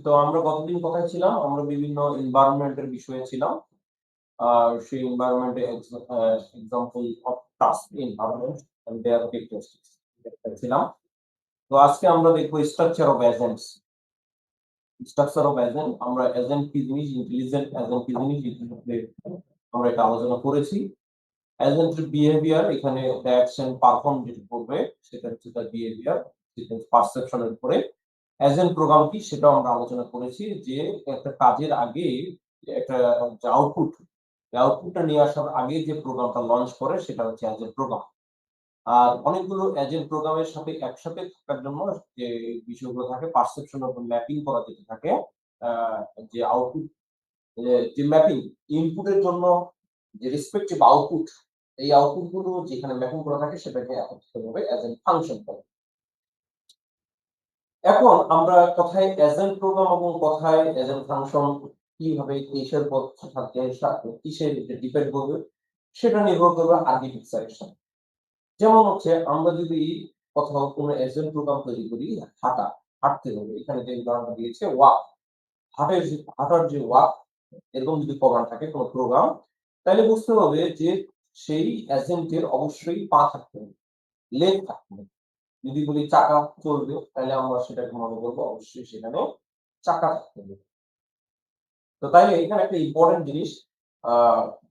তো আমরা গতদিন কোথায় ছিলাম? আমরা বিভিন্ন এনভায়রনমেন্টের বিষয়ে ছিলাম। সেই এনভায়রনমেন্টে example of task environment and their characteristics ছিলাম। তো আজকে আমরা দেখব structure of agents. Structure of agent আমরা এজেন্ট কি জিনিস, ইন্টেলিজেন্ট এজেন্ট কি জিনিস আমরা এটা আলোচনা করেছি। এজেন্টের বিহেভিয়ার এখানে অ্যাকশন পারফর্ম যেটা করবে সেটা হচ্ছে তার বিহেভিয়ার, সেটা পারসেপশন এর উপরে। এজেন্ট প্রোগ্রাম কি সেটাও আমরা আলোচনা করেছি যে একটা কাজের আগে একটা যে আউটপুট, এই আউটপুটটা নিয়ে আসার আগে যে প্রোগ্রামটা লঞ্চ করে সেটা হচ্ছে এজেন্ট প্রোগ্রাম। আর অনেকগুলো এজেন্ট প্রোগ্রামের সাথে একসাথে থাকার জন্য যে বিষয়গুলো থাকে পারসেপশন এর উপর ম্যাপিং করা যেতে থাকে। আ যে আউটপুট যে ম্যাপিং ইনপুটের জন্য যে রেসপেক্টিভ আউটপুট, এই আউটপুট গুলো যেখানে ম্যাপিং করা থাকে সেটাকে একত্রিতভাবে এজেন্ট ফাংশন বলে। এখন আমরা কথায় এজেন্ট প্রোগ্রাম এবং কথায় এজেন্ট ফাংশন কিভাবে কিসের পর থাকে কিসের ডিপেন্ড করবে সেটা নির্ভর করবে আর্কিটেকচার এর সাথে। যেমন হচ্ছে আমরা যদি কোথাও কোনো এজেন্ট প্রোগ্রাম তৈরি করি, হাঁটতে হবে। এখানে যে উদাহরণটা দিয়েছে ওয়াক, হাঁটার যে ওয়াক এরকম যদি প্রোগ্রাম থাকে কোনো প্রোগ্রাম, তাহলে বুঝতে হবে যে সেই এজেন্টের অবশ্যই পা থাকতে হবে, লেগ থাকতে হবে। যদি বলি চাকা চলবে তাহলে আমরা সেটাকে মনে করবো অবশ্যই সেখানে চাকা থাকতে হবে। তো তাইলে এখানে একটা ইম্পোর্টেন্ট জিনিস আ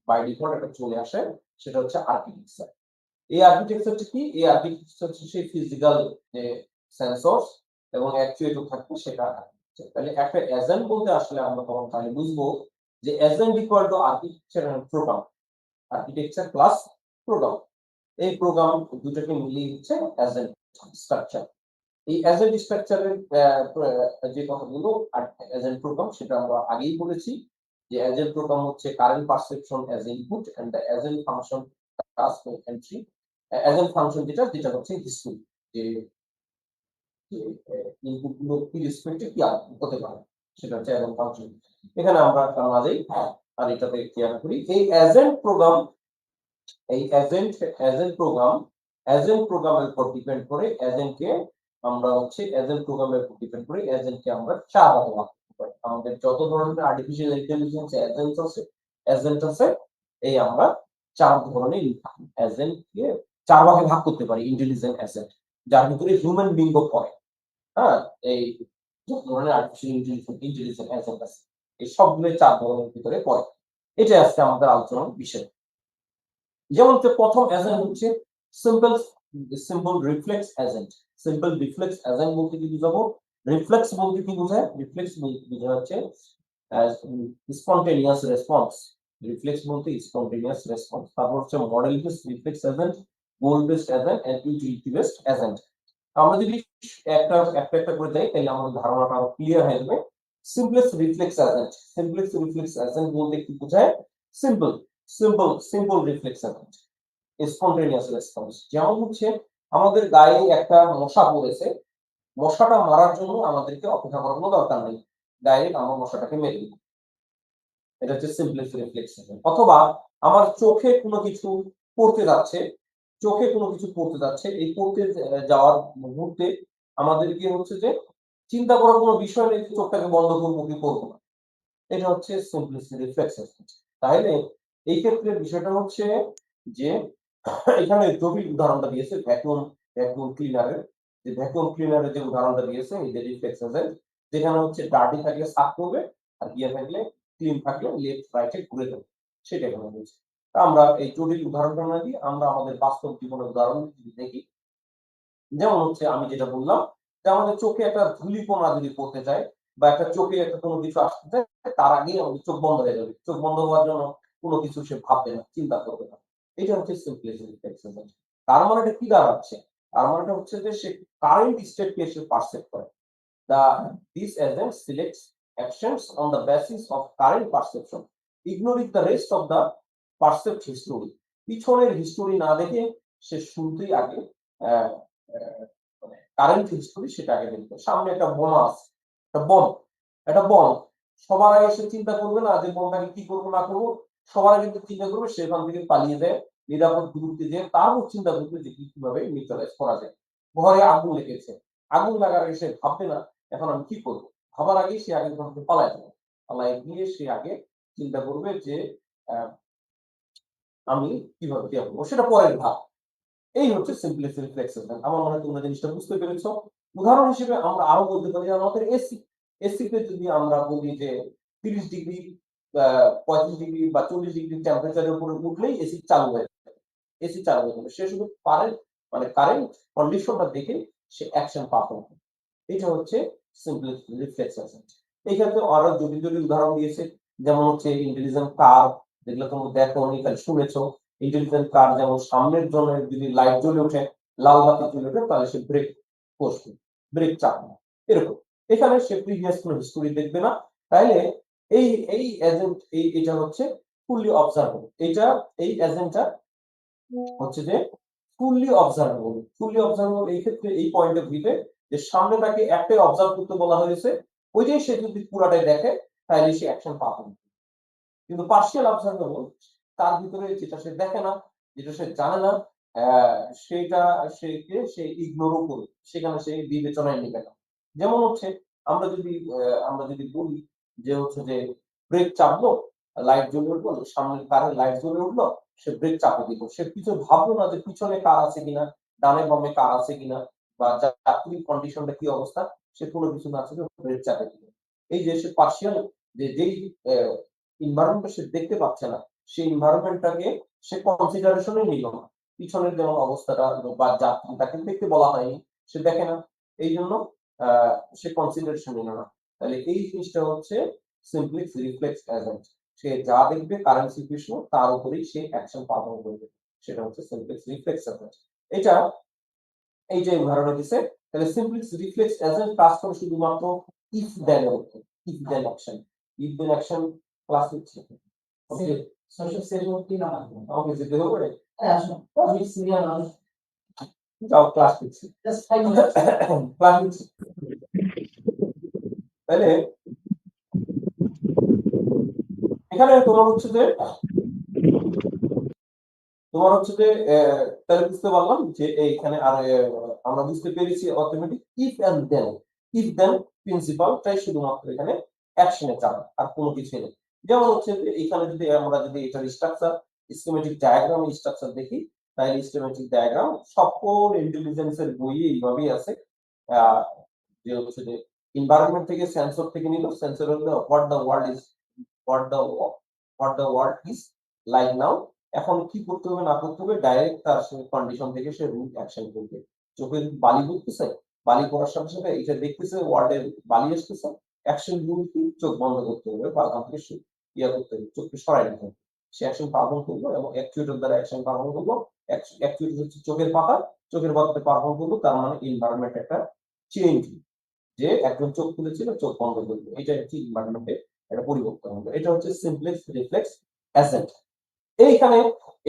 বাই ডিফল্ট একটা চলে আসে, সেটা হচ্ছে আর্কিটেকচার। এই আর্কিটেকচারটা কি? এই আর্কিটেকচার হচ্ছে সেই ফিজিক্যাল যে সেন্সরস এবং অ্যাকচুয়েটর থাকবে সেটা architecture। তাহলে একটা এজেন্ট বলতে আসলে আমরা তখন তাহলে বুঝবো যে agent equal to architecture and program. Architecture plus program. এই প্রোগ্রাম দুটোকে মিলিয়ে হচ্ছে এজেন্ট স্ট্রাকচার। এই এজেন্ট স্ট্রাকচারের যে কথাগুলো এজেন্ট প্রোগ্রাম সেটা আমরা আগেই বলেছি যে এজেন্ট প্রোগ্রাম হচ্ছে current perception as input and the agent function task entry. Agent function যেটা হচ্ছে হিস্টরি, যে ইনপুট গুলো কি রেসপেক্টে কি আউটপুট হতে পারে সেটা হচ্ছে এজেন্ট ফাংশন। এখানে আমরা কাজেই আর এটাতে খেয়াল করি এই এজেন্ট প্রোগ্রাম, এই এজেন্ট প্রোগ্রামের উপর ডিপেন্ড করে এজেন্টকে আমরা হচ্ছে এজেন্ট প্রোগ্রামের উপর ডিপেন্ড করে এজেন্টকে আমরা ৪ ভাগে ভাগ করতে পারি। আমাদের যত ধরনের আর্টিফিশিয়াল ইন্টেলিজেন্স এজেন্ট আছে এই আমরা ৪ ধরনের এজেন্টকে ৪ ভাগে ভাগ করতে পারি ইন্টেলিজেন্ট এজেন্ট। যার ভিতরে হিউম্যান বিং ও পড়ে। হ্যাঁ? এই যত ধরনের আর্টিফিশিয়াল ইন্টেলিজেন্স এজেন্ট আছে এই সবগুলোই ৪ ধরনের ভিতরে পড়ে। এটাই আজকে আমাদের আলোচনার বিষয়। যেমন হচ্ছে প্রথম এজেন্ট হচ্ছে simple simple reflex agent. Simple reflex agent বলতে কি বুঝাবো? রিফ্লেক্স বলতে কি বোঝায়? রিফ্লেক্স বলতে বোঝা হচ্ছে স্পন্টেনিয়াস রেসপন্স। রিফ্লেক্স বলতে স্পন্টেনিয়াস রেসপন্স। তারপর হচ্ছে model based reflex agent, goal based agent and utility based agent. আমরা যদি একটা করে যাই তাহলে আমাদের ধারণাটা আরো ক্লিয়ার হয়ে যাবে। Simplest reflex agent. Simplest reflex agent বলতে কি বোঝায়? Simple simple reflex agent, spontaneous response. যেমন হচ্ছে আমাদের গায়ে একটা মশা পড়েছে, মশাটা মারার জন্য আমাদেরকে অপেক্ষা করার কোনো দরকার নেই। ডাইরেক্ট আমরা মশাটাকে মেরে দিই। এটা হচ্ছে সিম্পলেস্ট রিফ্লেক্স এজেন্ট। অথবা আমার চোখে কোনো কিছু পড়তে যাচ্ছে, এই পড়তে যাওয়ার মুহূর্তে আমাদেরকে হচ্ছে যে চিন্তা করার কোনো বিষয় নেই যে চোখটাকে বন্ধ করব কি করব না। এটা হচ্ছে সিম্পলিসিটি রিফ্লেক্স এজেন্ট। তাহলে এই ক্ষেত্রে বিষয়টা হচ্ছে যে এখানে জটিল উদাহরণটা দিয়েছে ভ্যাকুয়াম ক্লিনারের। যে ভ্যাকুয়াম ক্লিনারের যে উদাহরণটা দিয়েছে এই যে রিফ্লেক্স এজেন্ট, যেখানে হচ্ছে ডার্টি থাকলে সাফ করবে আর ইয়ে থাকলে ক্লিন থাকলে লেফট রাইট এ ঘুরে দেবে। সেটা এখানে বলছে। তা আমরা এই জটিল উদাহরণটা না দিয়ে আমরা আমাদের বাস্তব জীবনের উদাহরণ যদি দেখি, যেমন হচ্ছে আমি যেটা বললাম যে আমাদের চোখে একটা ধূলিকণা যদি পড়তে যায় বা একটা চোখে একটা কোনো কিছু আসতে যায় তার আগেই আমাদের চোখ বন্ধ হয়ে যাবে। চোখ বন্ধ হওয়ার জন্য কোনো কিছু সে ভাববে না, চিন্তা করবে না। এটা হচ্ছে সিম্পলিসিটি এক্সারসাইজ। তার মানে এটা কি দাঁড়াচ্ছে? তার মানেটা হচ্ছে যে সে কারেন্ট স্টেট কে সে পারসেপ্ট করে। The this agent selects actions on the basis of current perception, ignoring the rest of the perceived history. পিছনের হিস্টোরি না দেখে সে শুরুতেই আগে আহ, আহ, মানে কারেন্ট হিস্টোরি সেটা আগে দেখবে। সামনে একটা বোমা আছে, একটা বম সবার আগে সে চিন্তা করবে না যে বোমটাকে কি করবো না করবো। সবার আগে কিন্তু চিন্তা করবে সেখান থেকে পালিয়ে যায়, নিরাপদ দূরত্বে যায়, তারপর চিন্তা করবে যে কিভাবে নিউট্রালাইজ করা যায়। ঘরে আগুন লেগেছে, আগুন লাগার আগে সে ভাববে না এখন আমি কি করবো, ভাবার আগে সে আগে ওখান থেকে পালায় যাবে। পালায় গিয়ে সে আগে চিন্তা করবে যে আমি কিভাবে কি করবো, সেটা পরের ধাপ। এই হচ্ছে সিম্পলিসিটি রিফ্লেক্সিভনেস। আমার মনে হয় তোমরা জিনিসটা বুঝতে পেরেছো। উদাহরণ হিসেবে আমরা আরো বলতে পারি যে আমাদের এসি। এসিতে যদি আমরা বলি যে ৩০ ডিগ্রি ৩৫ ডিগ্রি বা ৪০ ডিগ্রি টেম্পারেচারের উপরে উঠলেই এসি চালু হয়ে যাবে। এসি চালু হয়ে যাবে। সে শুধু কারেন্ট কন্ডিশনটা দেখে সে অ্যাকশন পারফর্ম করে। এটা হচ্ছে সিম্পলিসিটি রিফ্লেক্সিভনেস। এই ক্ষেত্রে আরো জটিল উদাহরণ দিয়েছে। যেমন হচ্ছে ইন্টেলিজেন্ট কার, যেগুলো তোমরা দেখোনি খালি শুনেছো। ইন্টেলিজেন্ট কার যেমন সামনের জন্য যদি লাইট জ্বলে ওঠে, লাল বাতি জ্বলে ওঠে, তাহলে সে ব্রেক কষবে, ব্রেক চাপবে, এরকম। এখানে সে প্রিভিয়াস কোনো হিস্টোরি দেখবে না। তাইলে এই এই এজেন্ট এটা হচ্ছে ফুললি অবজার্ভেবল। এই এজেন্টটা হচ্ছে যে ফুললি অবজার্ভেবল। ফুললি অবজার্ভেবল এই ক্ষেত্রে এই পয়েন্ট অফ ভিউতে যে সামনে তাকে একটাই অবজার্ভ করতে বলা হয়েছে, ওইটাই সে যদি পুরাটাই দেখে তাহলে সে অ্যাকশন পাবে। কিন্তু পার্শিয়াল অবজারভেবল, তার ভিতরে যেটা সে দেখে না, যেটা সে জানে না, সেটা সে ইগনোরও করবে, সেখানে সে বিবেচনায় নেবে না। যেমন হচ্ছে আমরা যদি বলি যে হচ্ছে যে ব্রেক চাপলো, লাইট জ্বলে উঠলো, সামনের কারের লাইট জ্বলে উঠলো, সে ব্রেক চাপে দিল। সে কিছু ভাবলো না যে পিছনে কার আছে কিনা, ডানে বামে কার আছে কিনা, বা যাত্রীর কন্ডিশনটা কি অবস্থা, সে কোনো কিছু না ছিল, ব্রেক চাপে দিল। এই যে সে পার্শিয়াল যেই এনভায়রনমেন্ট সে দেখতে পাচ্ছে না, সেই এনভায়রনমেন্টটাকে সে কনসিডারেশনে নিল না। পিছনের যেমন অবস্থাটা বা যাত্রী তাকে দেখতে বলা হয়নি, সে দেখে না, এই জন্য সে কনসিডারেশন নিল না। তাহলে এই জিনিসটা হচ্ছে সিম্পলিক্স রিফ্লেক্স এজেন্ট। সে যা দেখবে কারেন্ট সিচুয়েশন, তার উপরেই সে অ্যাকশন পালন করবে। সেটা হচ্ছে সিম্পলিক্স রিফ্লেক্স এজেন্ট। এটা এই যে উদাহরণে দিছে, তাহলে সিম্পলিক্স রিফ্লেক্স এজেন্ট কাজ করে শুধুমাত্র if then if then action. If then action class হচ্ছে ওকে। social security না ওকে যেতে হবে। হ্যাঁ আসো আমি সিরিয়াল না যাও ক্লাস করছি জাস্ট 5 মিনিট ক্লাস করছি। তাহলে এখানে তোমার হচ্ছে যে তাহলে বুঝতে পারলাম যে এইখানে আর আমরা বুঝতে পেরেছি automatic if and then. If then প্রিন্সিপালটাই শুধুমাত্র এখানে অ্যাকশনে চালায়, আর কোনো কিছু নেই। যেমন হচ্ছে যে এখানে আমরা যদি এটার স্ট্রাকচার, স্কিমেটিক ডায়াগ্রাম স্ট্রাকচার দেখি, তাহলে স্কিমেটিক ডায়াগ্রাম সকল ইন্টেলিজেন্সের বইয়ে এইভাবেই আছে। আহ, যে হচ্ছে যে এনভায়রনমেন্ট থেকে সেন্সর থেকে নিল, সেন্সর হলো what the world is, what the what the world is like নাও। এখন কি করতে হবে না করতে হবে, ডাইরেক্ট তার কন্ডিশন থেকে সে রুট অ্যাকশন করবে। চোখের বালি পড়তেছে, বালি পড়ার সাথে সাথে এটা দেখতেছে ওয়ার্ল্ডের বালি আসতেছে, অ্যাকশন রুল কি চোখ বন্ধ করতে হবে বা ওখান থেকে ইয়া করতে হবে, চোখকে সরাই দিতে হবে। সে অ্যাকশন পারফর্ম করবো এবং অ্যাকচুয়েটর দ্বারা অ্যাকশন পারফর্ম করবো। অ্যাকচুয়েটর হচ্ছে চোখের পাতা, চোখের পাতাতে পারফর্ম করবো, তার মানে এনভায়রনমেন্ট একটা চেঞ্জ, যে একজন চোখ খুলেছিল চোখ বন্ধ করবে, এটা হচ্ছে এনভায়রনমেন্টে একটা পরিবর্তন হবে। এটা হচ্ছে সিম্পলেক্স রিফ্লেক্স অ্যাসেন্ট। এইখানে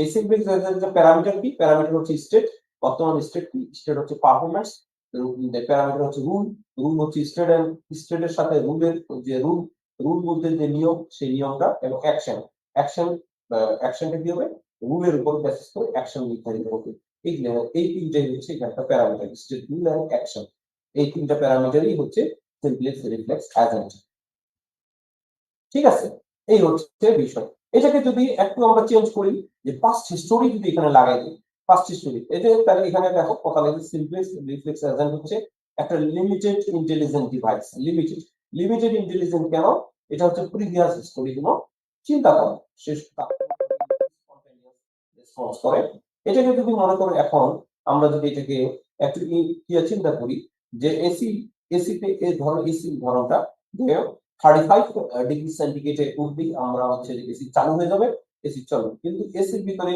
এই সিম্পলেক্স অ্যাসেন্টের প্যারামিটার কি? প্যারামিটার হচ্ছে স্টেট, বর্তমান স্টেট কি? স্টেট হচ্ছে পারফরম্যান্স, প্যারামিটার হচ্ছে রুল, রুল হচ্ছে স্টেটের সাথে রুলের যে রুল বলতে যে নিয়ম, সেই নিয়মটা, এবং অ্যাকশন, অ্যাকশন অ্যাকশনটা কি হবে? রুলের উপর বেসিস করে অ্যাকশন নির্ধারিত হবে। এই তিনটাই হচ্ছে একটা প্যারামিটার, স্টেট, রুল এবং অ্যাকশন। এই তিনটা প্যারামিটারই হচ্ছে সিম্পলেক্স রিফ্লেক্স অ্যাসেন্ট। ঠিক আছে, এই হচ্ছে বিষয়। এটাকে যদি একটু আমরা চেঞ্জ করি, যে পাস্ট হিস্টোরি যদি এখানে লাগাই দিই, পাস্ট হিস্টোরি এই যে, তাহলে এখানে দেখো কথা লেগে সিম্পলেক্স রিফ্লেক্স এজেন্ট হচ্ছে একটা limited intelligent device. Limited intelligent কেন? এটা হচ্ছে প্রিভিয়াস হিস্টোরি গুলো চিন্তা করে, শেষ রেসপন্স করে। এটাকে যদি মনে করো, এখন আমরা যদি এটাকে একটু চিন্তা করি, যে এসিতে এই ধরনের এসির ধরনটা, যে 35 ডিগ্রি সেন্টিগ্রেডে উঠলেই আমরা হচ্ছে যে এসি চালু হয়ে যাবে, এসি চলবে। কিন্তু এসির ভিতরে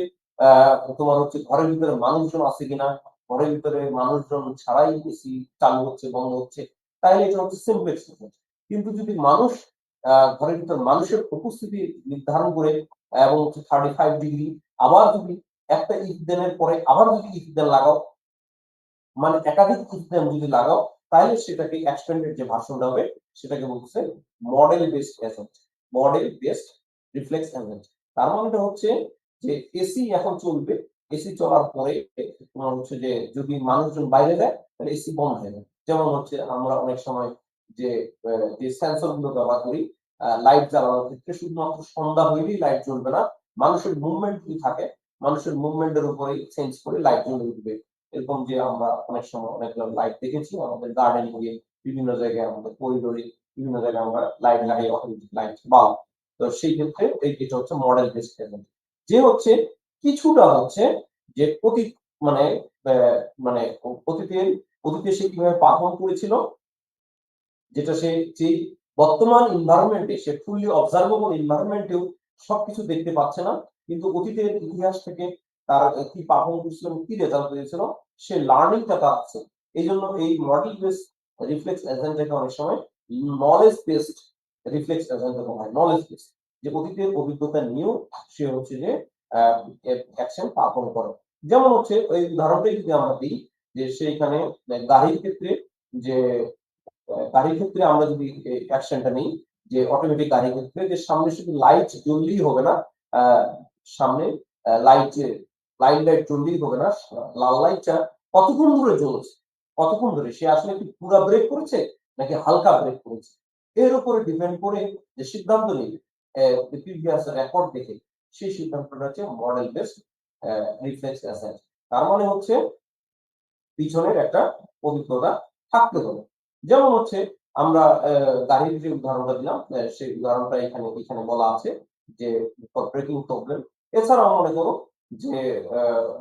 তোমার হচ্ছে ঘরের ভিতরে মানুষজন আছে কিনা, ঘরের ভিতরে মানুষজন ছাড়াই এসি চালু হচ্ছে বন্ধ হচ্ছে, তাহলে এটা হচ্ছে সিম্পলেক্স মেথড। কিন্তু যদি মানুষ ঘরের ভিতরে মানুষের উপস্থিতি নির্ধারণ করে এবং 35 ডিগ্রি, আবার যদি একটা ইফ দেনের পরে আবার যদি ইফ দেন লাগাও, মানে একাধিক ইফ দেন যদি লাগাও, তাহলে সেটাকে এক্সটেন্ডেড যে ভার্সনটা হবে সেটাকে বলছে model based agent, model based reflex agent. তার মানেটা হচ্ছে যে এসি এখন চলবে, এসি চলার পরে তোমার হচ্ছে যে যদি মানুষজন বাইরে যায় তাহলে এসি বন্ধ হয়ে যায়। যেমন হচ্ছে আমরা অনেক সময় যে যে সেন্সর গুলো ব্যবহার করি লাইট জ্বালানোর ক্ষেত্রে, শুধুমাত্র সন্ধ্যা হইলেই লাইট জ্বলবে না, মানুষের মুভমেন্ট যদি থাকে মানুষের মুভমেন্টের উপরেই চেঞ্জ করে লাইট জ্বলে উঠবে। এরকম যে আমরা অনেক সময় অনেকগুলো লাইট দেখেছি আমাদের গার্ডেন এ, বিভিন্ন জায়গায় আমাদের করিডোরে, বিভিন্ন জায়গায় আমরা লাইট লাগাই, অটোমেটিক লাইট বাল্ব। তো সেই ক্ষেত্রে এটা হচ্ছে মডেল বেসড এজেন্ট। যে হচ্ছে কিছুটা হচ্ছে যে অতীত মানে মানে অতীতে সে কিভাবে পারফর্ম করেছিল, যেটা সে যে বর্তমান এনভায়রনমেন্টে সে ফুললি অবজারভেবল এনভায়রনমেন্টেও সবকিছু দেখতে পাচ্ছে না, কিন্তু অতীতের ইতিহাস থেকে তার কি পারফর্ম করেছিল, কি রেজাল্ট পেয়েছিল, সে লার্নিংটা তার আছে। এই জন্য এই মডেল বেস রিফ্লেক্স এজেন্টটাকে অনেক সময় নলেজ বেসড রিফ্লেক্স এজেন্ট বলা হয়। নলেজ বেসড, যে অতীতের অভিজ্ঞতা নিয়েও সে হচ্ছে যে অ্যাকশন পারফর্ম করে। যেমন হচ্ছে এই উদাহরণটাই যদি আমরা দিই, যে সেইখানে গাড়ির ক্ষেত্রে, যে গাড়ির ক্ষেত্রে আমরা যদি অ্যাকশনটা নিই, যে অটোমেটিক গাড়ির ক্ষেত্রে যে সামনে শুধু লাইট জ্বললেই হবে না, সামনে লাইট লাইট জ্বললেই হবে না, লাল লাইটটা কতক্ষণ ধরে জ্বলছে, কতক্ষণ ধরে সে আসলে কি পুরা ব্রেক করেছে নাকি হালকা ব্রেক করেছে, এর উপরে ডিপেন্ড করে যে সিদ্ধান্ত নেবে প্রিভিয়াস রেকর্ড দেখে, সেই সিদ্ধান্তটা হচ্ছে মডেল বেসড রিফ্লেক্স অ্যাসেন্ট। তার মানে হচ্ছে পিছনের একটা অভিজ্ঞতা থাকতে হবে। যেমন হচ্ছে আমরা গাড়ির যে উদাহরণটা দিলাম, সেই উদাহরণটা এখানে বলা আছে যে ফর ব্রেকিং প্রবলেম। এছাড়াও মনে করো যে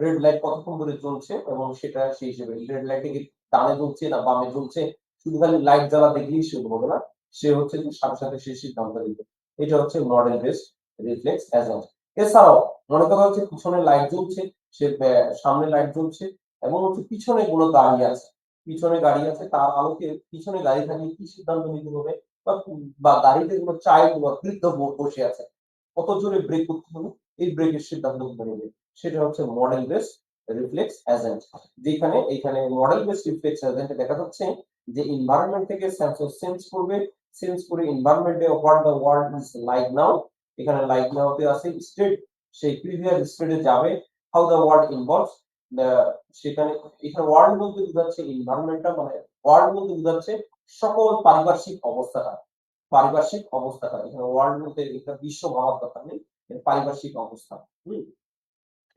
রেড লাইট কতক্ষণ ধরে জ্বলছে, এবং সেটা সেই হিসেবে রেড লাইটে কি ডানে জ্বলছে না বামে জ্বলছে, শুধু খালি লাইট জ্বালা দেখলেই সে বলবে না, সে হচ্ছে যে সাথে সাথে সে সিদ্ধান্ত নিবে। এটা হচ্ছে মডেল বেসড রিফ্লেক্স এজেন্ট। এছাড়াও মনে করা হচ্ছে পিছনে লাইট জ্বলছে, সে সামনে লাইট জ্বলছে, এবং হচ্ছে পিছনে কোনো গাড়ি আছে, পিছনে গাড়ি আছে, তার আলোকে পিছনে গাড়ি থাকলে কি সিদ্ধান্ত নিতে হবে, বা গাড়িতে কোনো চাইল্ড বা বৃদ্ধ বসে আছে, কত জোরে ব্রেক করতে হবে, এই ব্রেকের সিদ্ধান্ত নিতে নেবে। সেটা হচ্ছে মডেল বেসড রিফ্লেক্স এজেন্ট। যেখানে এখানে মডেল বেসড রিফ্লেক্স এজেন্টে দেখা যাচ্ছে যে এনভায়রনমেন্ট থেকে সেন্সর সেন্স করবে, সেন্স করে এনভায়রনমেন্টে what the world is like now, এখানে লাইক নাওতে আছে স্টেট, সেই প্রিভিয়াস স্টেটে যাবে, হাউ দ্য ওয়ার্ল্ড ইনভলভস, সেখানে এখানে ওয়ার্ল্ড বলতে বোঝাচ্ছে এনভায়রনমেন্টটা, মানে ওয়ার্ল্ড বলতে বোঝাচ্ছে সকল পারিপার্শ্বিক অবস্থাটা, পারিপার্শ্বিক অবস্থাটা, এখানে ওয়ার্ল্ড বলতে এটা বিশ্ব ভাবার কথা নেই, এটা পারিপার্শ্বিক অবস্থা।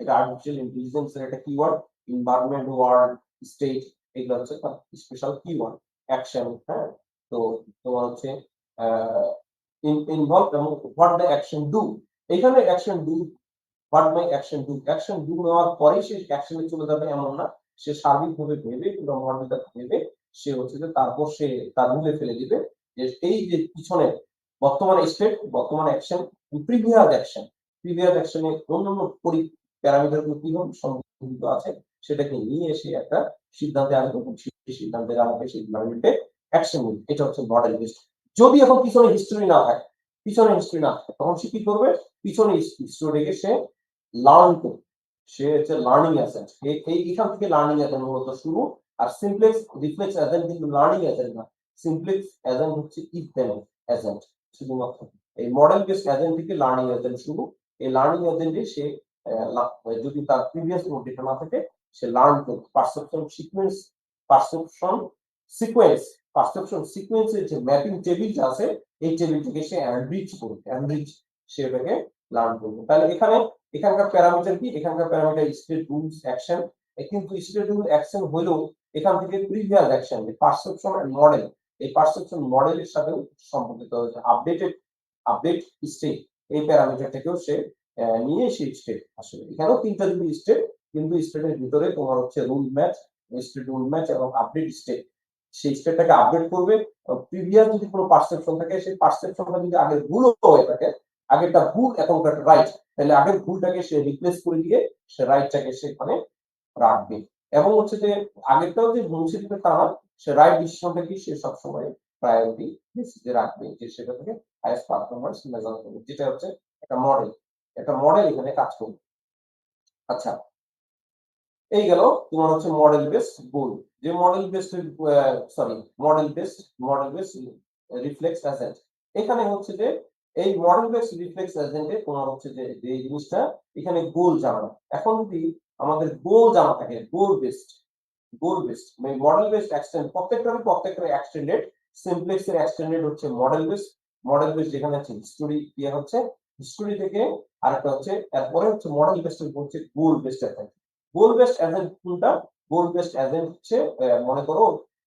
এটা আর্টিফিশিয়াল ইন্টেলিজেন্স এর একটা কিওয়ার্ড, এনভায়রনমেন্ট, ওয়ার্ল্ড, স্টেট, এগুলো হচ্ছে স্পেশাল কিওয়ার্ড। অ্যাকশন, হ্যাঁ, তো তোমার হচ্ছে ইনভলভ এবং হোয়াট দ্য অ্যাকশন ডু, এখানে action do, what my action do, action do নেওয়ার পরেই সে অ্যাকশনে চলে যাবে এমন না, সে সার্বিকভাবে ভেবে পুরো মডেলটা ভেবে সে হচ্ছে যে তারপর সে তার রুলে ফেলে দিবে যে এই যে পিছনে বর্তমান স্টেট, বর্তমান অ্যাকশন, প্রিভিয়াস অ্যাকশন, প্রিভিয়াস অ্যাকশনে অন্যান্য প্যারামিটার গুলো কিভাবে সম্পর্কিত আছে, সেটাকে নিয়ে এসে একটা সিদ্ধান্তে আসবে, এবং সেই সিদ্ধান্তের আলোকে সেই এনভায়রনমেন্টে অ্যাকশন নিবে। এটা হচ্ছে মডেল বেসড। যদি এখন পিছনে হিস্টরি না থাকে, পিছনে হিস্টরি না থাকে, তখন সে কি করবে, পিছনে হিস্টরিকে সে লার্ন করবে, সে হচ্ছে লার্নিং এজেন্ট। এখান থেকে লার্নিং এজেন্ট মূলত শুরু। আর সিমপ্লেক্স রিফ্লেক্স এজেন্ট কিন্তু লার্নিং এজেন্ট না, সিমপ্লেক্স এজেন্ট হচ্ছে ইফ দেন এজেন্ট শুধুমাত্র। এই মডেল বেসড এজেন্ট থেকে লার্নিং এজেন্ট শুরু। এই লার্নিং এজেন্টে সে যদি তার প্রিভিয়াস কোনো ডেটা না থাকে, সে লার্ন করবে perception sequence, perception sequence, perception সিকোয়েন্সের যে ম্যাপিং টেবিলটা আছে, এই টেবিলটাকে সে এনরিচ করবে, এনরিচ, সে এটাকে লার্ন করবে। তাহলে এখানকার প্যারামিটার কি, এখানকার প্যারামিটার স্টেট, রুলস, অ্যাকশন। কিন্তু স্টেট, রুল, অ্যাকশন হলেও এখান থেকে previous action, perception and model, এই পারসেপশন মডেলের সাথেও সম্পর্কিত হচ্ছে আপডেট স্টেট, এই প্যারামিটারটাকেও সে নিয়ে সেই স্টেট আসলে এখানেও তিনটা যদি স্টেট, কিন্তু স্টেটের ভিতরে তোমার হচ্ছে rule match, state rule match এবং আপডেট স্টেট, সেই স্টেটটাকে আপডেট করবে। প্রিভিয়াস যদি কোনো পারসেপশন থাকে, সেই পারসেপশনটা যদি আগের ভুল হয়ে থাকে, আগেরটা ভুল এখনকার রাইট, তাহলে আগের ভুলটাকে সে রিপ্লেস করে দিয়ে সে রাইটটাকে সেখানে রাখবে। এবং হচ্ছে যে আগেরটাও যে মুছে দিবে তা না, সে রাইট ডিসিশনটাকে সে সবসময় প্রায়োরিটি বেসিসে রাখবে, যে সেটা থেকে হাইয়েস্ট পারফরম্যান্স মেজার করবে, যেটা হচ্ছে একটা মডেল, একটা মডেল এখানে কাজ করবে। আচ্ছা, এই গেল তোমার হচ্ছে মডেল বেসড গোল। যে model based model based reflex agent, এখানে হচ্ছে যে এই মডেল বেসড রিফ্লেক্স এজেন্টে তোমার হচ্ছে যে এই জিনিসটা এখানে গোল জানা। এখন যদি আমাদের গোল জানা থাকে, গোল বেসড, মডেল বেসড এক্সটেন্ড, প্রত্যেকটা এক্সটেন্ডেড সিমপ্লেক্স এর এক্সটেন্ডেড হচ্ছে মডেল বেস। মডেল বেস যেখানে আছে হিস্টোরি ইয়ে হচ্ছে, হিস্টোরি থেকে আরেকটা হচ্ছে, এরপরে হচ্ছে মডেল বেসড হচ্ছে গোল based agent. Goal based agent কোনটা? গোল বেসড এজেন্ট হচ্ছে মনে করো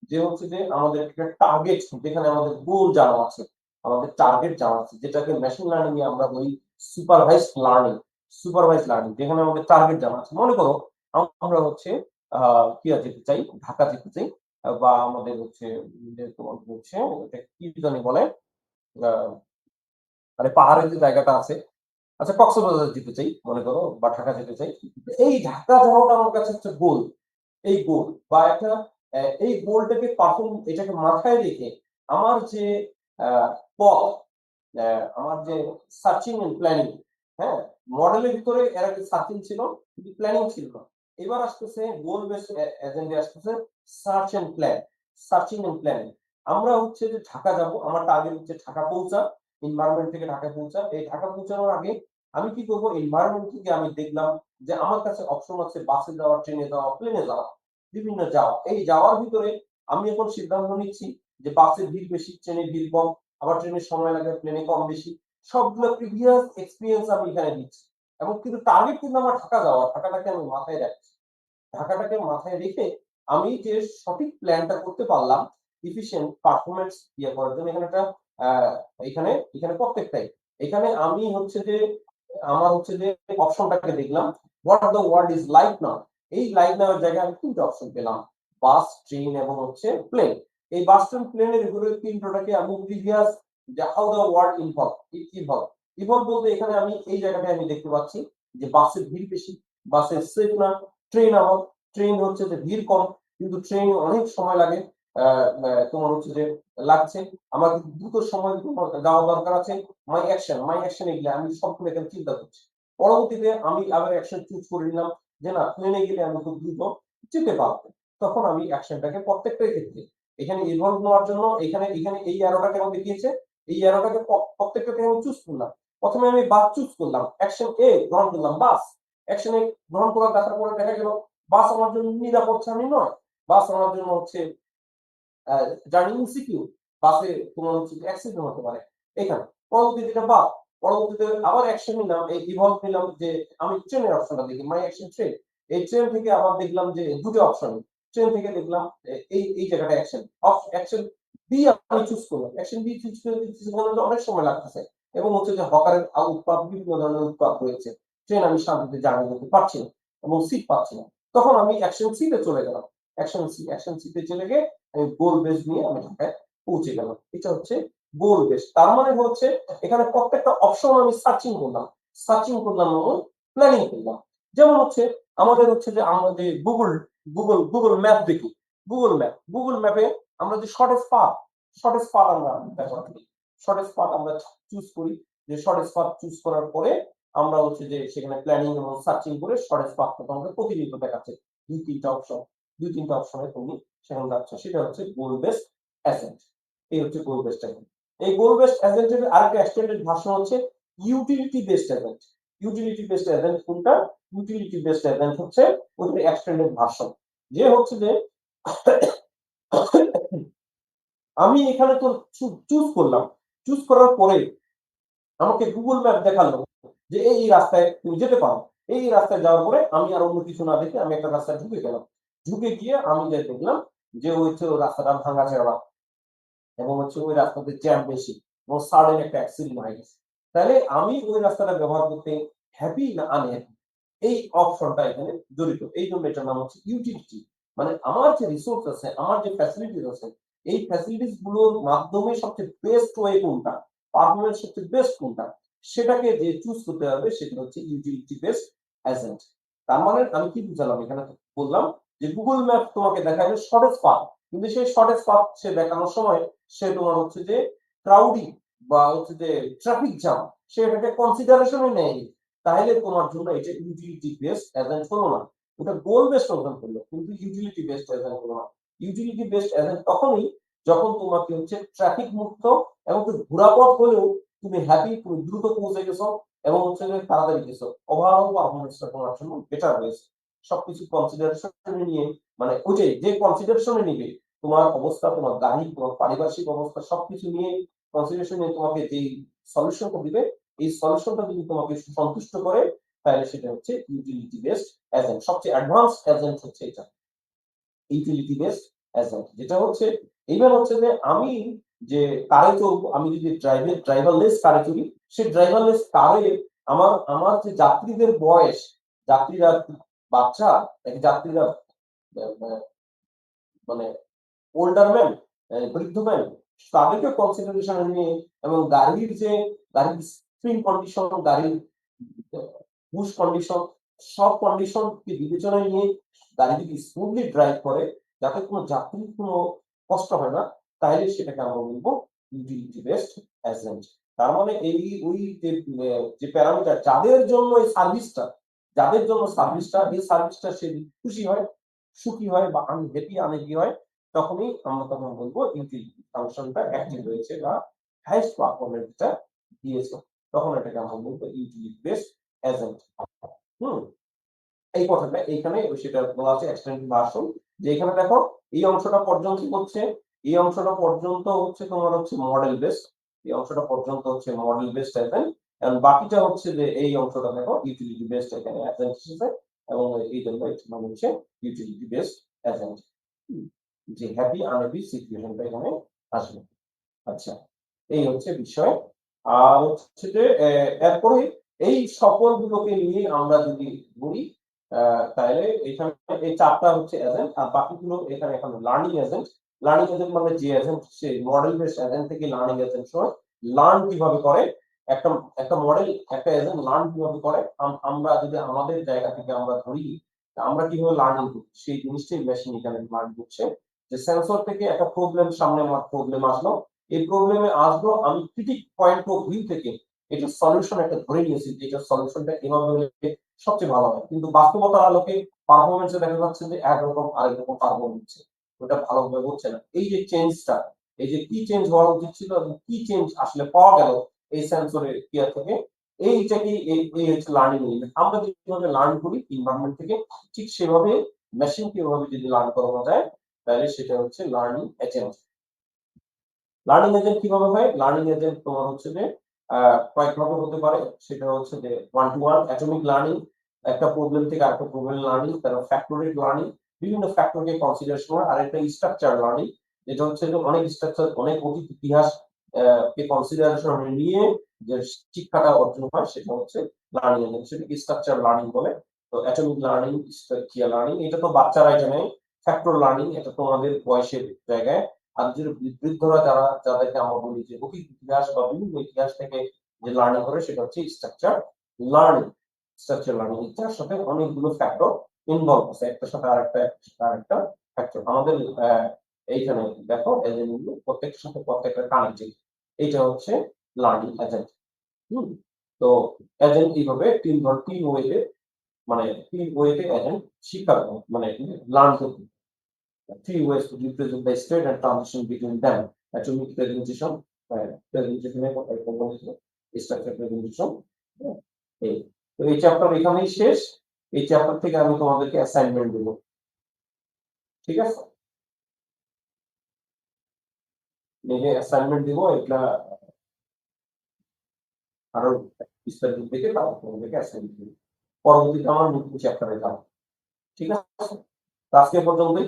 যে হচ্ছে যে আমাদের একটা টার্গেট, যেখানে আমাদের গোল জানা আছে, আমাদের টার্গেট জানা আছে, যেটাকে মেশিন লার্নিং এ আমরা বলি সুপারভাইজড লার্নিং। সুপারভাইজড লার্নিং যেখানে আমাদের টার্গেট জানা আছে। মনে করো আমরা হচ্ছে কি যেতে চাই, ঢাকা যেতে চাই, বা আমাদের হচ্ছে যে তোমার হচ্ছে ওটা কি জানি বলে, আহ, মানে পাহাড়ের যে জায়গাটা আছে, আচ্ছা কক্সবাজার যেতে চাই মনে করো, বা ঢাকা যেতে চাই। এই ঢাকা যাওয়াটা আমার কাছে হচ্ছে গোল। এই গোল বা একটা এই গোলটাকে পারফর্ম, এটাকে মাথায় রেখে আমার যে পথ, আমার যে সার্চিং এন্ড প্ল্যানিং, হ্যাঁ, মডেলের ভিতরে এর আগে সার্চিং ছিল কিন্তু প্ল্যানিং ছিল না। এবার আসতেছে গোল বেস এজেন্ডে আসতেছে search and plan, searching and planning. আমরা হচ্ছে যে ঢাকা যাব, আমার টার্গেট হচ্ছে ঢাকা পৌঁছা, এনভায়রনমেন্ট থেকে ঢাকা পৌঁছা। এই ঢাকা পৌঁছানোর আগে আমি কি করবো, এনভায়রনমেন্ট থেকে আমি দেখলাম যে আমার কাছে অপশন আছে বাসে যাওয়া, ট্রেনে যাওয়া, প্লেনে যাওয়া, বিভিন্ন যাওয়া। এই যাওয়ার ভিতরে আমি এখন সিদ্ধান্ত নিচ্ছি যে বাসে ভিড় বেশি, ট্রেনে ভিড় কম, আবার ট্রেনের সময় লাগে, প্লেনে কম বেশি। সবগুলো প্রিভিয়াস এক্সপিরিয়েন্স আমি এখানে দিচ্ছি। এবং কিন্তু টার্গেট কিন্তু আমার ঢাকা যাওয়া, ঢাকাটাকে আমি মাথায় রাখছি। ঢাকাটাকে মাথায় রেখে আমি যে সঠিক প্ল্যানটা করতে পারলাম ইফিশিয়েন্ট পারফরমেন্স ইয়ে করার জন্য, এখানে একটা আহ, এখানে এখানে প্রত্যেকটাই, এখানে আমি হচ্ছে যে আমার হচ্ছে যে অপশনটাকে দেখলাম, what the world is like নাও। এই লাইক নাও এর জায়গায় আমি তিনটা অপশন পেলাম, বাস, ট্রেন এবং হচ্ছে প্লেন। এই বাস, ট্রেন, প্লেনের উপরে তিনটাকে আমি প্রিভিয়াস যে how the world involve, evolve. Evolve বলতে এখানে আমি এই জায়গাটায় আমি দেখতে পাচ্ছি যে বাসের ভিড় বেশি, বাসের সেফ না। ট্রেন আমার, ট্রেন হচ্ছে যে ভিড় কম কিন্তু ট্রেন অনেক সময় লাগে, তোমার হচ্ছে যে লাগছে, আমার দ্রুত সময় যাওয়া দরকার আছে। মাই অ্যাকশন, মাই অ্যাকশন, এগুলো আমি সবগুলো এখানে চিন্তা করছি। পরবর্তীতে আমি আবার অ্যাকশন চুজ করে নিলাম যে না, প্লেনে গেলে আমি খুব দ্রুত যেতে পারবো। তখন আমি অ্যাকশনটাকে প্রত্যেকটাই ক্ষেত্রে এখানে ইনভলভ নেওয়ার জন্য এখানে এখানে এই অ্যারোটাকে আমার দেখিয়েছে, এই অ্যারোটাকে প্রত্যেকটাকে আমি চুজ করলাম। প্রথমে আমি বাস চুজ করলাম, অ্যাকশন এ গ্রহণ করলাম, বাস। অ্যাকশন এ গ্রহণ করার দেখার পরে দেখা গেল বাস আমার জন্য নিরাপদ ছাড়ি নয়, বাস আমার জন্য হচ্ছে জার্নি ইনসিকিউর, বাসে তোমার হচ্ছে অ্যাক্সিডেন্ট হতে পারে এখানে। পরবর্তীতে এটা বাদ, পরবর্তীতে আবার অ্যাকশন নিলাম, এই ইভলভ নিলাম যে আমি ট্রেনের অপশনটা দেখি, মাই অ্যাকশন ট্রেন। এই ট্রেন থেকে আবার দেখলাম যে দুটো অপশন, ট্রেন থেকে দেখলাম এই এই জায়গাটা অ্যাকশন, অ্যাকশন বি আমি চুজ করলাম। অ্যাকশন বি চুজ করে অনেক সময় লাগতেছে এবং হচ্ছে যে হকারের উৎপাদ, বিভিন্ন ধরনের উৎপাদ রয়েছে, ট্রেন আমি শান্তিতে জার্নি করতে পারছি না এবং সিট পাচ্ছি না। তখন আমি অ্যাকশন সি তে চলে গেলাম। অ্যাকশন সি তে চলে গিয়ে আমি গোল বেস নিয়ে আমি ঢাকায় পৌঁছে গেলাম। এটা হচ্ছে গোল বেস। তার মানে হচ্ছে এখানে প্রত্যেকটা অপশন আমি সার্চিং করলাম, সার্চিং করলাম এবং প্ল্যানিং করলাম। যেমন হচ্ছে আমাদের হচ্ছে যে আমরা যে গুগল ম্যাপ দেখি, গুগল ম্যাপে আমরা যে শর্টেস্ট পাথ আমরা ব্যবহার করি, শর্টেস্ট পাথ আমরা চুজ করি। যে শর্টেস্ট পাথ চুজ করার পরে আমরা হচ্ছে যে সেখানে প্ল্যানিং এবং সার্চিং করে শর্টেস্ট পাথটা আমাকে প্রতিনিয়ত দেখাচ্ছে। দুই তিনটা অপশনে তুমি সেখানে যাচ্ছ, সেটা হচ্ছে গোল বেসড এজেন্ট। এই হচ্ছে গোল বেসড এজেন্ট। এই গোল বেসড এজেন্টের আরেকটা এক্সটেন্ডেড ভার্সন হচ্ছে utility based agent. Utility based agent কোনটা? ইউটিলিটি বেসড এজেন্ট হচ্ছে ওইটা এক্সটেন্ডেড ভার্সন। যে হচ্ছে যে আমি এখানে তো চুজ করলাম, চুজ করার পরে আমাকে গুগল ম্যাপ দেখালো যে এই রাস্তায় তুমি যেতে পারো। এই রাস্তায় যাওয়ার পরে আমি আর অন্য কিছু না দেখে আমি একটা রাস্তায় ঢুকে গেলাম। ঢুকে গিয়ে আমি যে দেখলাম যে হচ্ছে ওই রাস্তাটা ভাঙা চওড়া এবং হচ্ছে ওই রাস্তাতে জ্যাম বেশি এবং সাডেন একটা অ্যাক্সিডেন্ট হয়ে গেছে। তাহলে আমি ওই রাস্তাটা ব্যবহার করতে হ্যাপি না আনহ্যাপি, এই অপশনটা এখানে জড়িত। এই জন্য এটার নাম হচ্ছে ইউটিলিটি। মানে আমার যে রিসোর্স আছে, আমার যে ফ্যাসিলিটিস আছে, এই ফ্যাসিলিটিস গুলোর মাধ্যমে সবচেয়ে বেস্ট ওয়ে কোনটা, পারফরমেন্স সবচেয়ে বেস্ট কোনটা, সেটাকে যে চুজ করতে হবে সেটা হচ্ছে ইউটিলিটি বেসড এজেন্ট। তার মানে আমি কি বুঝালাম এখানে? বললাম যে গুগল ম্যাপ তোমাকে দেখাবে শর্টেস্ট পাথ, কিন্তু সেই শর্টেস্ট পাথ সে দেখানোর সময় সে তোমার হচ্ছে যে ক্রাউডি বা হচ্ছে যে ট্রাফিক জ্যাম সে এটাকে কনসিডারেশনে নেয়নি। তাহলে তোমার জন্য এটা ইউটিলিটি বেসড এজেন্ট হলো না, ওটা গোল বেসড এজেন্ট হলো কিন্তু ইউটিলিটি বেসড এজেন্ট হলো না। ইউটিলিটি বেসড এজেন্ট তখনই যখন তোমাকে হচ্ছে ট্রাফিক মুক্ত এবং ঘোরাপথ হলেও তুমি হ্যাপি, তুমি দ্রুত পৌঁছে গেছো এবং হচ্ছে যে তাড়াতাড়ি গেছো, ওভারঅল পারফরমেন্সটা তোমার জন্য বেটার হয়েছে। সবকিছু কনসিডারেশনে নিয়ে, মানে ওইটাই যে কনসিডারেশনে নিবে তোমার অবস্থা, তোমার গাড়ি, তোমার পারিপার্শ্বিক অবস্থা সবকিছু নিয়ে কনসিডারেশন নিয়ে তোমাকে যেই সলিউশনটা দিবে, এই সলিউশনটা যদি তোমাকে সন্তুষ্ট করে, তাহলে সেটা হচ্ছে ইউটিলিটি বেসড এজেন্ট। সবচেয়ে অ্যাডভান্স এজেন্ট হচ্ছে এটা, ইউটিলিটি বেসড এজেন্ট। যেটা হচ্ছে এইবার হচ্ছে যে আমি যে কারে চলবো, আমি যদি ড্রাইভারলেস কারে চলি, সেই ড্রাইভারলেস কারে আমার আমার যে যাত্রীদের বয়স, যাত্রীরা বাচ্চা নাকি যাত্রীরা মানে ওল্ডার ম্যান, বৃদ্ধ ম্যান, তাদেরকে কনসিডারেশন নিয়ে এবং গাড়ির স্প্রিং কন্ডিশন, গাড়ির পুশ কন্ডিশন, সব কন্ডিশনকে বিবেচনায় নিয়ে গাড়ি যদি স্মুথলি ড্রাইভ করে, যাতে কোনো যাত্রীর কোনো কষ্ট হয় না, তাহলে সেটাকে আমরা বলবো ইউটিলিটি বেসড এজেন্ট। তার মানে এই ওই যে প্যারামিটার যাদের জন্য এই সার্ভিসটা, এই সার্ভিসটা সে খুশি হয়, সুখী হয় বা হ্যাপি আনহ্যাপি হয়, তখনই আমরা তখন বলবো ইউটিলিটি ফাংশনটা অ্যাক্টিভ হয়েছে বা হাইস্ট পারফরম্যান্সটা দিয়েছে, তখন এটাকে আমরা বলবো ইউটিলিটি বেসড এজেন্ট। হুম, এই কথাটা এইখানে সেটা বলা আছে এক্সটেন্ডেড ভার্সন, যে এখানে দেখো এই অংশটা পর্যন্ত হচ্ছে, এই অংশটা পর্যন্ত হচ্ছে তোমার হচ্ছে মডেল বেসড, এই অংশটা পর্যন্ত হচ্ছে মডেল বেসড এজেন্ট, এন্ড বাকিটা হচ্ছে যে এই অংশটা দেখো ইউটিলিটি বেসড এখানে এজেন্ট হিসেবে, এবং এই জন্য এর নাম হচ্ছে ইউটিলিটি বেসড এজেন্ট। যে হ্যাপি আনহ্যাপি সিচুয়েশনটা এখানে আসবে। আচ্ছা, এই হচ্ছে বিষয়। আর হচ্ছে যে এরপরে এই সকল গুলোকে নিয়ে আমরা যদি বলি, তাহলে এখানে এই চারটা হচ্ছে এজেন্ট, আর বাকিগুলো এখানে এখন লার্নিং এজেন্ট। লার্নিং এজেন্ট মানে যে এজেন্ট সে মডেল বেস এজেন্ট থেকে লার্নিং এজেন্ট হয়, লার্ন কিভাবে করে, একটা একটা মডেল, একটা এজেন্ট লার্ন কিভাবে করে, আমরা যদি আমাদের জায়গা থেকে আমরা ধরি, আমরা কিভাবে লার্নিং করি সেই জিনিসটাই মেশিন এখানে লার্ন করছে। যে সেন্সর থেকে একটা প্রবলেম আসলো, এই প্রবলেমে আসলো, আমি ক্রিটিক পয়েন্ট অফ ভিউ থেকে এটা সলিউশন একটা ধরে নিয়েছি যে এটা সলিউশনটা এভাবে হলে সবচেয়ে ভালো হয়, কিন্তু বাস্তবতার আলোকে পারফরমেন্সে দেখা যাচ্ছে যে একরকম আরেক রকম পারফর্ম হচ্ছে, ওটা ভালোভাবে হচ্ছে না। এই যে চেঞ্জটা, এই যে কি চেঞ্জ হওয়া উচিত ছিল এবং কি চেঞ্জ আসলে পাওয়া গেল এই সেন্সরের ক্রিয়া থেকে, এইটাকে এই হচ্ছে লার্নিং এলিমেন্ট। আমরা যেভাবে লার্ন করি এনভায়রনমেন্ট থেকে, ঠিক সেভাবে মেশিনকে ওভাবে যদি লার্ন করানো যায়, তাহলে সেটা হচ্ছে লার্নিং এজেন্ট। লার্নিং এজেন্ট কিভাবে হয়? লার্নিং এজেন্ট তোমার হচ্ছে যে কয়েকভাবে হতে পারে। সেটা হচ্ছে যে one to one atomic learning, একটা প্রবলেম থেকে আরেকটা প্রবলেম লার্নিং, তারপর ফ্যাক্টরিয়েল লার্নিং, বিভিন্ন ফ্যাক্টরকে কনসিডারেশন হয়, আর একটা স্ট্রাকচার লার্নিং, যেটা হচ্ছে যে অনেক স্ট্রাকচার, অনেক অতীত ইতিহাস কে কনসিডারেশন নিয়ে যে শিক্ষাটা অর্জন হয়, সেটা হচ্ছে লার্নিং এজেন্ট, সেটাকে স্ট্রাকচার লার্নিং বলে। তো অ্যাটমিক লার্নিং, স্ট্রাকচার লার্নিং, এটা তো বাচ্চারা জানে। ফ্যাক্টর লার্নিং এটা তোমাদের বয়সের জায়গায়। আর যে বৃদ্ধরা যাদেরকে আমরা বলি যে অতীত ইতিহাস বা বিভিন্ন ইতিহাস থেকে যে লার্নিং করে, সেটা হচ্ছে স্ট্রাকচার লার্নিং। স্ট্রাকচার লার্নিং, যার সাথে অনেকগুলো ফ্যাক্টর ইনভলভ আছে, একটার সাথে আরেকটা ফ্যাক্টর আমাদের এইখানে দেখো এজেন্টগুলো প্রত্যেকটার সাথে প্রত্যেকটা কানেক্টেড। এইটা হচ্ছে লার্নিং এজেন্ট। হুম, তো এজেন্ট এইভাবে তিন ওয়েতে এজেন্ট শিক্ষা মানে লার্ন করতে। Three ways to represent the state and transition between them. Atomic presentation, presentation structure presentation. এই তো এই চ্যাপ্টার এখানেই শেষ। এই চ্যাপ্টার থেকে আমি তোমাদেরকে অ্যাসাইনমেন্ট দেবো, ঠিক আছে? নিজে অ্যাসাইনমেন্ট দিব, এটা আরো বিস্তারিত দেখে তারপর তোমাদেরকে অ্যাসাইনমেন্ট দেবো। পরবর্তীতে আমার নতুন চ্যাপ্টারে যাবো, ঠিক আছে? আজকে পর্যন্তই।